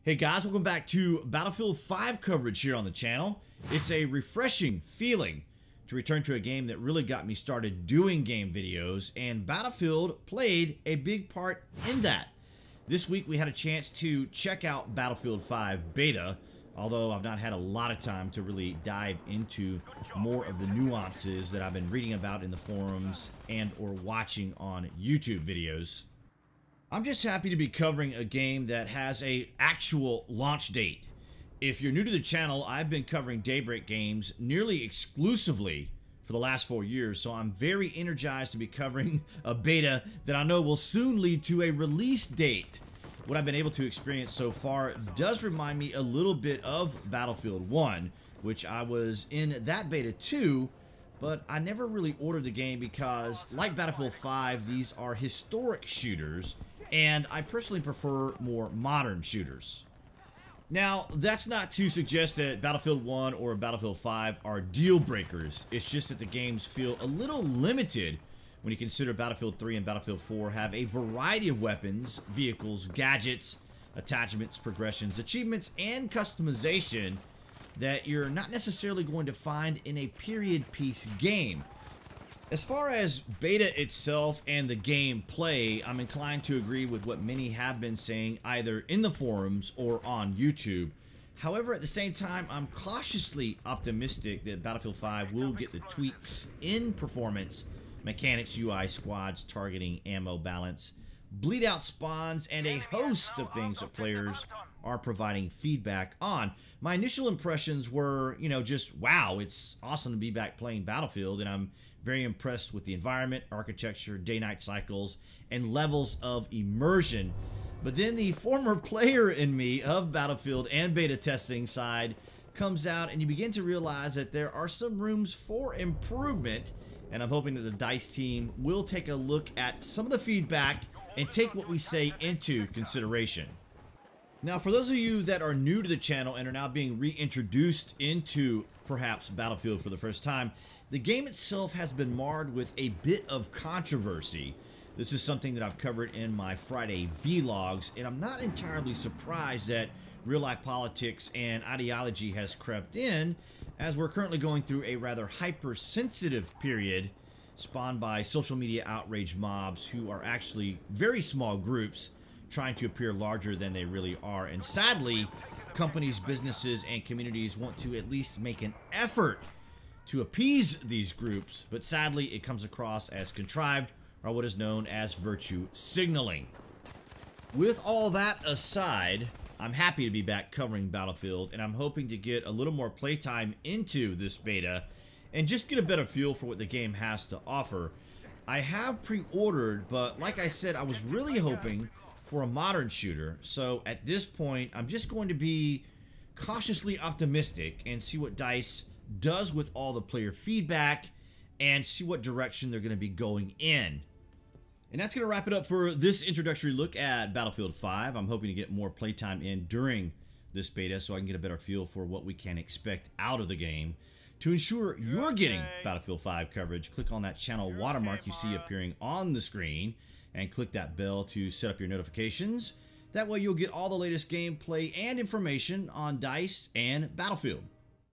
Hey guys, welcome back to Battlefield 5 coverage here on the channel. It's a refreshing feeling to return to a game that really got me started doing game videos, and Battlefield played a big part in that. This week we had a chance to check out Battlefield 5 beta, although I've not had a lot of time to really dive into more of the nuances that I've been reading about in the forums and or watching on YouTube videos. I'm just happy to be covering a game that has an actual launch date. If you're new to the channel, I've been covering Daybreak games nearly exclusively for the last 4 years, so I'm very energized to be covering a beta that I know will soon lead to a release date. What I've been able to experience so far does remind me a little bit of Battlefield 1, which I was in that beta too, but I never really ordered the game because, like Battlefield 5, these are historic shooters, and I personally prefer more modern shooters. Now, that's not to suggest that Battlefield 1 or Battlefield 5 are deal breakers. It's just that the games feel a little limited when you consider Battlefield 3 and Battlefield 4 have a variety of weapons, vehicles, gadgets, attachments, progressions, achievements, and customization that you're not necessarily going to find in a period piece game. As far as beta itself and the gameplay, I'm inclined to agree with what many have been saying either in the forums or on YouTube. However, at the same time, I'm cautiously optimistic that Battlefield 5 will get the tweaks in performance, mechanics, UI, squads, targeting, ammo balance, bleed out spawns, and a host of things that players are providing feedback on. My initial impressions were, just wow, it's awesome to be back playing Battlefield, and I'm very impressed with the environment, architecture, day-night cycles, and levels of immersion. But then the former player in me of Battlefield and beta testing side comes out, and you begin to realize that there are some rooms for improvement, and I'm hoping that the DICE team will take a look at some of the feedback and take what we say into consideration. Now, for those of you that are new to the channel and are now being reintroduced into perhaps Battlefield for the first time, the game itself has been marred with a bit of controversy. This is something that I've covered in my Friday vlogs, and I'm not entirely surprised that real-life politics and ideology has crept in, as we're currently going through a rather hypersensitive period spawned by social media outrage mobs who are actually very small groups trying to appear larger than they really are. And sadly, companies, businesses, and communities want to at least make an effort to appease these groups, but sadly it comes across as contrived, or what is known as virtue signaling. With all that aside, I'm happy to be back covering Battlefield, and I'm hoping to get a little more playtime into this beta and just get a better feel for what the game has to offer. I have pre-ordered, but like I said, I was really hoping for a modern shooter, so at this point I'm just going to be cautiously optimistic and see what DICE does with all the player feedback and see what direction they're going to be going in. And that's going to wrap it up for this introductory look at Battlefield 5. I'm hoping to get more playtime in during this beta so I can get a better feel for what we can expect out of the game. To ensure you're getting Battlefield 5 coverage, click on that channel watermark you see appearing on the screen and click that bell to set up your notifications. That way you'll get all the latest gameplay and information on DICE and Battlefield.